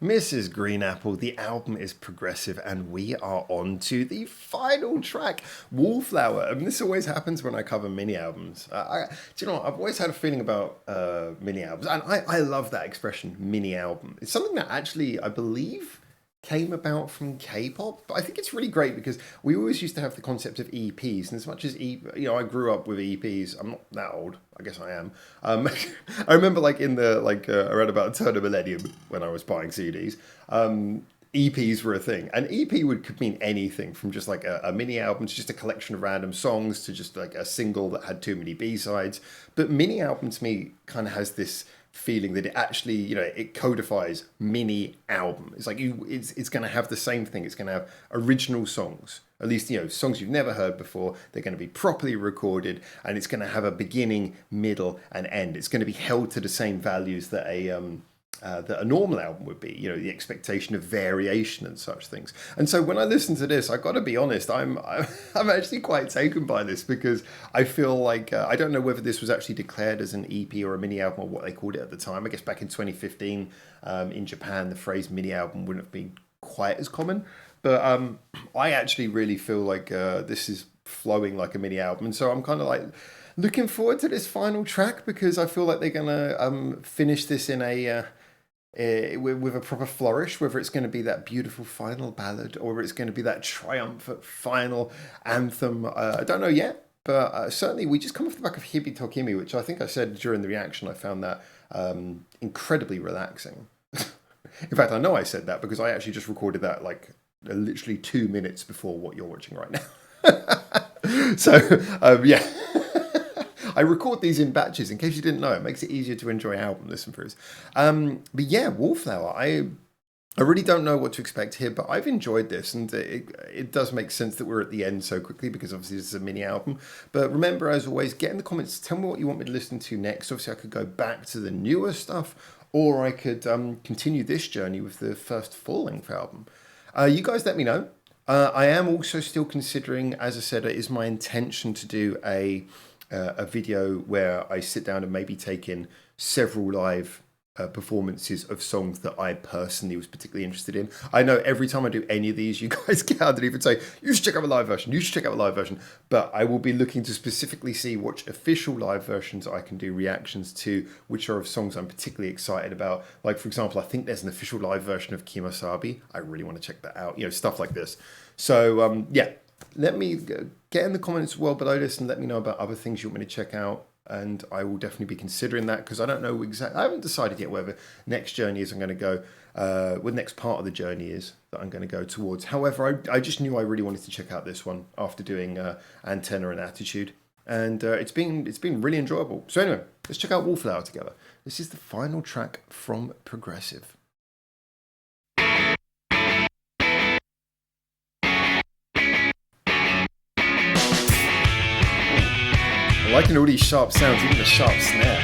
Mrs. Green Apple, the album is progressive, and we are on to the final track, Wallflower. And this always happens when I cover mini albums. Do you know what? I've always had a feeling about mini albums, and I love that expression, mini album. It's something that actually, I believe, came about from K-pop, but I think it's really great because we always used to have the concept of EPs, and as much as I grew up with EPs. I'm not that old, I guess I am. I remember like in the around about the turn of millennium when I was buying CDs. EPs were a thing, and could mean anything from just like a mini album to just a collection of random songs to just like a single that had too many B-sides. But mini album to me kind of has this feeling that it actually, it codifies mini album. It's like it's going to have the same thing. It's going to have original songs, at least, songs you've never heard before. They're going to be properly recorded, and it's going to have a beginning, middle, and end. It's going to be held to the same values that a normal album would be, the expectation of variation and such things. And so when I listen to this, I've got to be honest, I'm actually quite taken by this because I feel like, I don't know whether this was actually declared as an EP or a mini album or what they called it at the time. I guess back in 2015 in Japan, the phrase mini album wouldn't have been quite as common. But I actually really feel like this is flowing like a mini album. And so I'm kind of like looking forward to this final track because I feel like they're going to finish this in with a proper flourish, whether it's going to be that beautiful final ballad or whether it's going to be that triumphant final anthem. I don't know yet, but certainly we just come off the back of Hibi Tokimi, which I think I said during the reaction, I found that incredibly relaxing. In fact, I know I said that because I actually just recorded that like literally 2 minutes before what you're watching right now. So, yeah. I record these in batches in case you didn't know. It makes it easier to enjoy album listen throughs. But yeah, Wallflower. I really don't know what to expect here, but I've enjoyed this, and it does make sense that we're at the end so quickly because obviously this is a mini album. But remember, as always, get in the comments. Tell me what you want me to listen to next. Obviously, I could go back to the newer stuff, or I could continue this journey with the first full-length album. You guys let me know. I am also still considering, as I said, it is my intention to do a video where I sit down and maybe take in several live performances of songs that I personally was particularly interested in. I know every time I do any of these, you guys get underneath and say, you should check out a live version, you should check out a live version. But I will be looking to specifically see which official live versions I can do reactions to, which are of songs I'm particularly excited about. Like, for example, I think there's an official live version of Kimasabi. I really want to check that out, stuff like this. So, yeah. Let me get in the comments well below this and let me know about other things you want me to check out. And I will definitely be considering that because I don't know exactly. I haven't decided yet whether next journey is I'm going to go, what the next part of the journey is that I'm going to go towards. However, I just knew I really wanted to check out this one after doing Antenna and Attitude. And it's been really enjoyable. So anyway, let's check out Wallflower together. This is the final track from Progressive. I'm liking all these sharp sounds, even the sharp snare.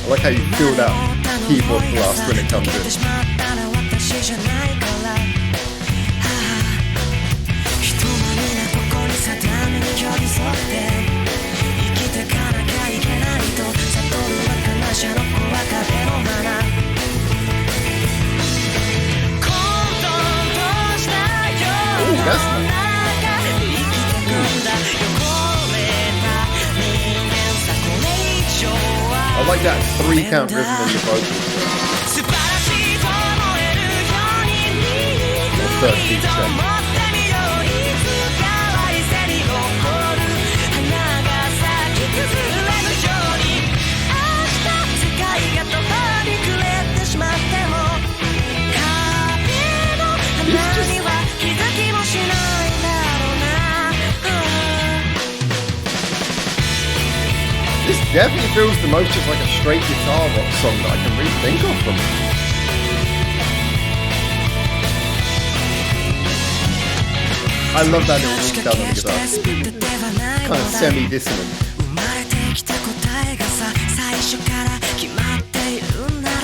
I like how you feel that keyboard blast when it comes in. I like that 3-count rhythm in the vocals. Or 13%. This definitely feels the most just like a straight guitar rock song that I can really think of from it. I love that little mix down on the guitar. Kind of semi-dissonant. 生まれてきた答えがさ最初から決まっているんなら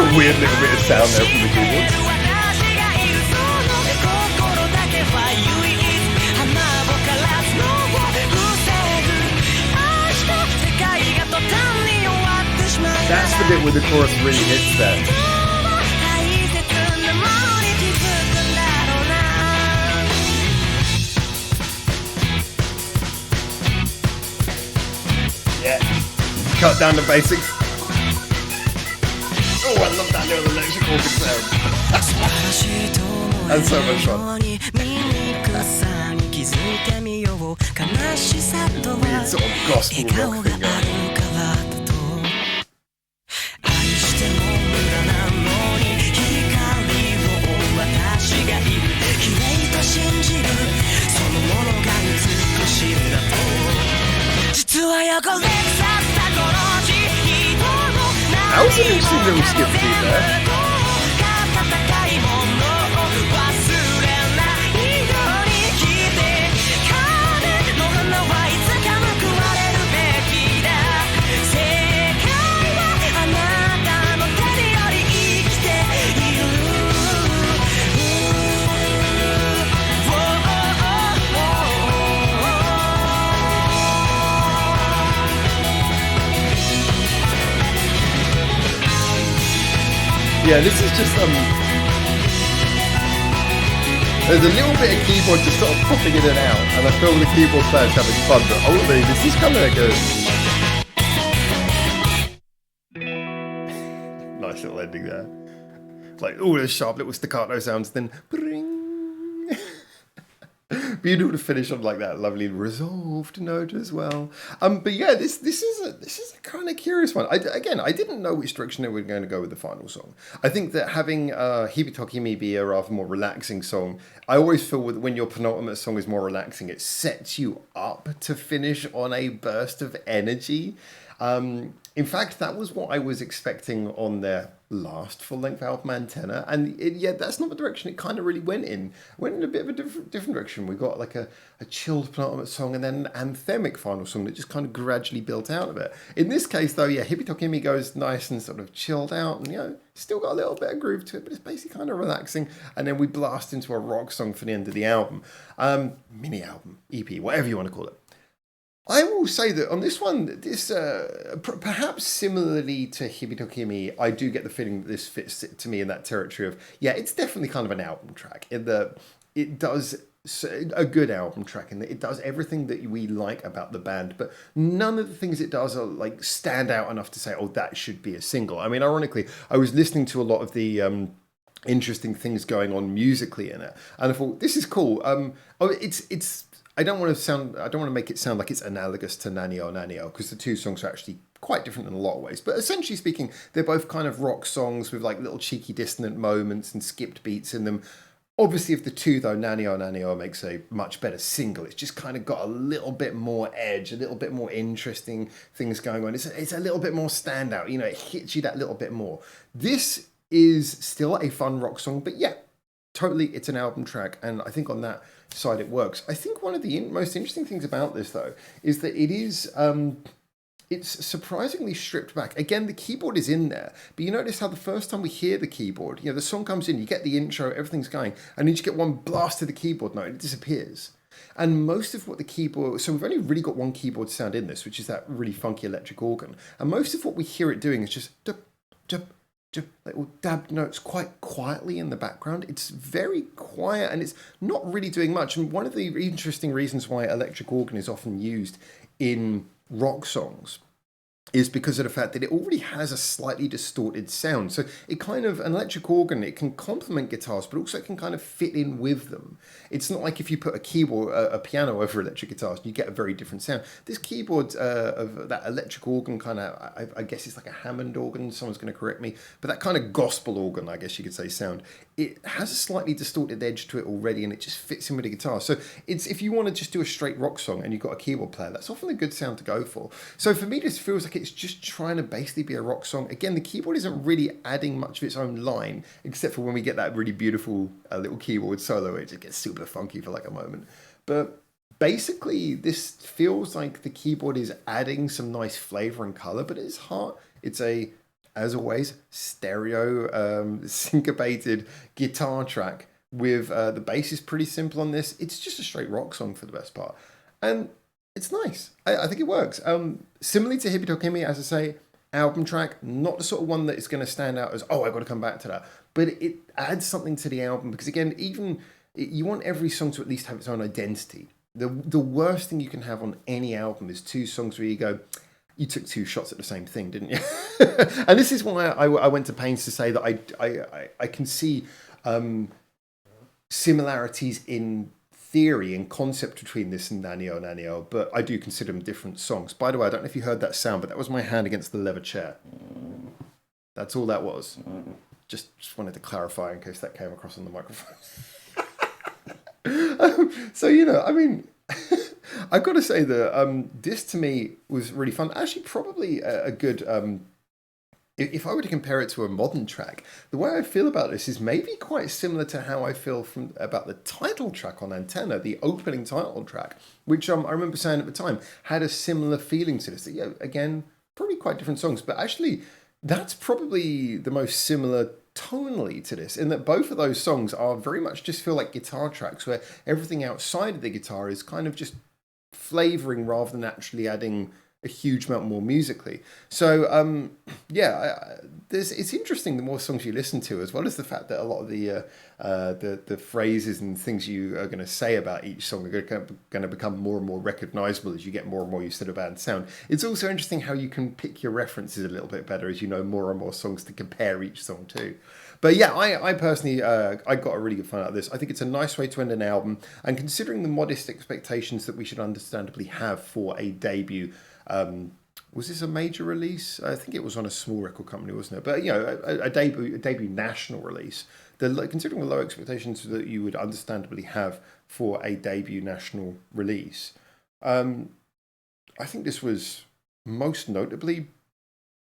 a weird little bit of sound there from the keyboard. That's the bit where the chorus really hits there. Yeah. Cut down the basics. Oh, I love that little electric organ sound. That's so much fun. Weird sort of gospel rock thing going. That was an interesting little skip beat there. Yeah, this is just there's a little bit of keyboard just sort of popping in and out, and I feel the keyboard player's having fun, but ultimately this is kind of good. Nice little ending there. Like all those sharp little staccato sounds, then bring. Beautiful to finish on like that lovely resolved note as well. But yeah, this is a kind of curious one. I didn't know which direction they were going to go with the final song. I think that having Hibitokimi be a rather more relaxing song, I always feel when your penultimate song is more relaxing, it sets you up to finish on a burst of energy. In fact, that was what I was expecting on their last full-length album, Antenna, and that's not the direction it kind of really went in. It went in a bit of a different direction. We got like a chilled penultimate song and then an anthemic final song that just kind of gradually built out of it. In this case, though, Hibitokimi goes nice and sort of chilled out, and still got a little bit of groove to it, but it's basically kind of relaxing. And then we blast into a rock song for the end of the album, mini album, EP, whatever you want to call it. I will say that on this one, this perhaps similarly to Hibitokimi, I do get the feeling that this fits to me in that territory of, it's definitely kind of an album track. In that it does a good album track, and it does everything that we like about the band, but none of the things it does are like stand out enough to say, oh, that should be a single. I mean, ironically, I was listening to a lot of the interesting things going on musically in it, and I thought, this is cool. It's. I don't want to make it sound like it's analogous to Nanio Nanio, because the two songs are actually quite different in a lot of ways. But essentially speaking, they're both kind of rock songs with like little cheeky dissonant moments and skipped beats in them. Obviously, of the two, though, Nanio Nanio makes a much better single. It's just kind of got a little bit more edge, a little bit more interesting things going on. It's a little bit more standout. It hits you that little bit more. This is still a fun rock song, but totally, it's an album track, and I think on that side it works. I think one of the most interesting things about this, though, is that it is it's surprisingly stripped back. Again, the keyboard is in there, but you notice how the first time we hear the keyboard, the song comes in, you get the intro, everything's going, and then you just get one blast to the keyboard note, and it disappears. And most of what the keyboard, so we've only really got one keyboard sound in this, which is that really funky electric organ, and most of what we hear it doing is just dup, dup, little dab notes quite quietly in the background. It's very quiet and it's not really doing much. And one of the interesting reasons why electric organ is often used in rock songs is because of the fact that it already has a slightly distorted sound. So it kind of, an electric organ, it can complement guitars, but also it can kind of fit in with them. It's not like if you put a keyboard, a piano over electric guitars, you get a very different sound. This keyboard of that electric organ kind of, I guess it's like a Hammond organ, someone's going to correct me, but that kind of gospel organ, I guess you could say, sound, it has a slightly distorted edge to it already, and it just fits in with the guitar. So it's, if you want to just do a straight rock song and you've got a keyboard player, that's often a good sound to go for. So for me, this feels like it's just trying to basically be a rock song. Again, the keyboard isn't really adding much of its own line, except for when we get that really beautiful little keyboard solo, it just gets super funky for like a moment. But basically, this feels like the keyboard is adding some nice flavor and color, but at its heart, it's a as always, stereo syncopated guitar track with the bass is pretty simple on this. It's just a straight rock song for the best part, and it's nice. I think it works. Similarly to Hippie Hime, as I say, album track, not the sort of one that is going to stand out as, oh, I've got to come back to that. But it adds something to the album because, again, even you want every song to at least have its own identity. The worst thing you can have on any album is two songs where you go, you took two shots at the same thing, didn't you? And this is why I went to pains to say that I can see similarities in theory and concept between this and Nanio Nanio, but I do consider them different songs. By the way, I don't know if you heard that sound, but that was my hand against the leather chair. That's all that was. Just wanted to clarify in case that came across on the microphone. So, I mean, I've got to say that this to me was really fun. Actually, probably a good... if I were to compare it to a modern track, the way I feel about this is maybe quite similar to how I feel about the title track on Antenna, the opening title track, which I remember saying at the time had a similar feeling to this. Yeah, again, probably quite different songs, but actually that's probably the most similar tonally to this, in that both of those songs are very much just feel like guitar tracks where everything outside of the guitar is kind of just flavoring rather than actually adding a huge amount more musically. So it's interesting the more songs you listen to, as well as the fact that a lot of the phrases and things you are going to say about each song are going to become more and more recognizable as you get more and more used to the band's sound. It's also interesting how you can pick your references a little bit better as you know more and more songs to compare each song to. But yeah, I personally, I got a really good fun out of this. I think it's a nice way to end an album, and considering the modest expectations that we should understandably have for a debut. Was this a major release? I think it was on a small record company, wasn't it? But a debut national release. Considering the low expectations that you would understandably have for a debut national release, I think this was most notably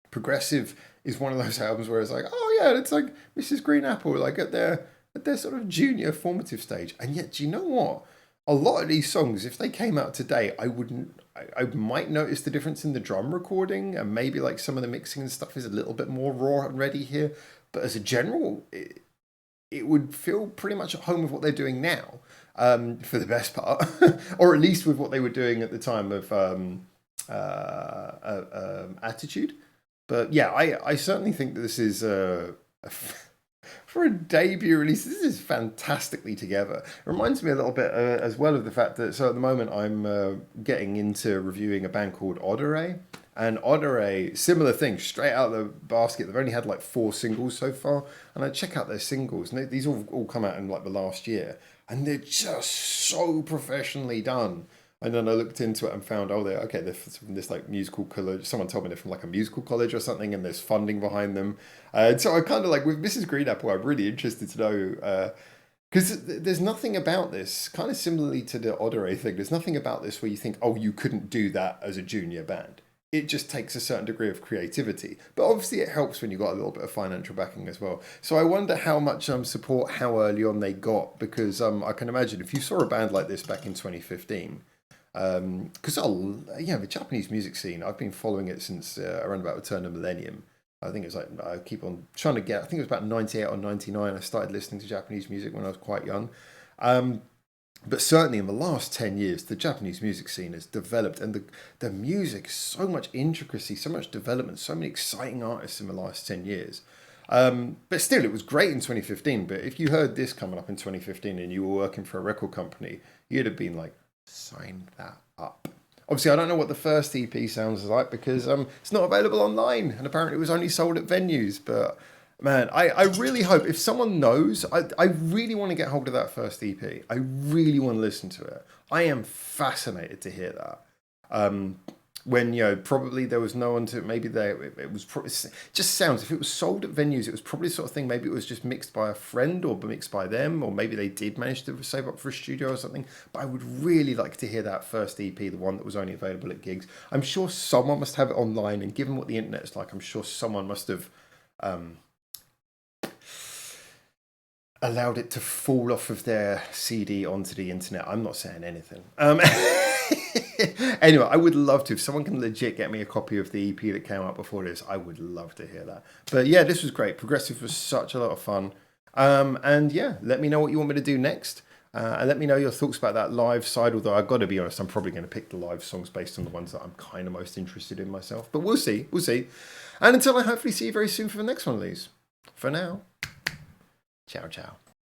progressive. Is one of those albums where it's like, oh yeah, it's like Mrs. Green Apple, like at their sort of junior formative stage. And yet, do you know what? A lot of these songs, if they came out today, I might notice the difference in the drum recording, and maybe like some of the mixing and stuff is a little bit more raw and ready here. But as a general, it would feel pretty much at home with what they're doing now, for the best part, or at least with what they were doing at the time of Attitude. But yeah, I certainly think that this is for a debut release, this is fantastically together. It reminds me a little bit as well of the fact that, so at the moment I'm getting into reviewing a band called Odere. And Odere, similar thing, straight out of the basket. They've only had like 4 singles so far. And I check out their singles, and these all come out in like the last year. And they're just so professionally done. And then I looked into it and found, they're from this like musical college. Someone told me they're from like a musical college or something, and there's funding behind them. So I kind of like, with Mrs. Green Apple, I'm really interested to know, because there's nothing about this, kind of similarly to the Odere thing, there's nothing about this where you think, oh, you couldn't do that as a junior band. It just takes a certain degree of creativity. But obviously it helps when you've got a little bit of financial backing as well. So I wonder how much support, how early on they got, because I can imagine if you saw a band like this back in 2015, because the Japanese music scene, I've been following it since around about the turn of the millennium. I think it was like, I keep on trying to get, I think it was about 98 or 99 I started listening to Japanese music when I was quite young. But certainly in the last 10 years, the Japanese music scene has developed, and the music, so much intricacy, so much development, so many exciting artists in the last 10 years. But still, it was great in 2015. But if you heard this coming up in 2015 and you were working for a record company, you'd have been like, sign that up. Obviously, I don't know what the first EP sounds like because it's not available online, and apparently it was only sold at venues. But man, I really hope, if someone knows, I really want to get hold of that first EP. I really want to listen to it. I am fascinated to hear that. When probably there was no one to, maybe it was probably, just sounds, if it was sold at venues, it was probably the sort of thing, maybe it was just mixed by a friend or mixed by them, or maybe they did manage to save up for a studio or something. But I would really like to hear that first EP, the one that was only available at gigs. I'm sure someone must have it online, and given what the internet is like, I'm sure someone must have allowed it to fall off of their CD onto the internet. I'm not saying anything. Anyway, I would love to. If someone can legit get me a copy of the EP that came out before this, I would love to hear that. But yeah, this was great. Progressive was such a lot of fun. And yeah, let me know what you want me to do next. And let me know your thoughts about that live side. Although I've got to be honest, I'm probably going to pick the live songs based on the ones that I'm kind of most interested in myself. But we'll see. We'll see. And until I hopefully see you very soon for the next one of these. For now, ciao, ciao.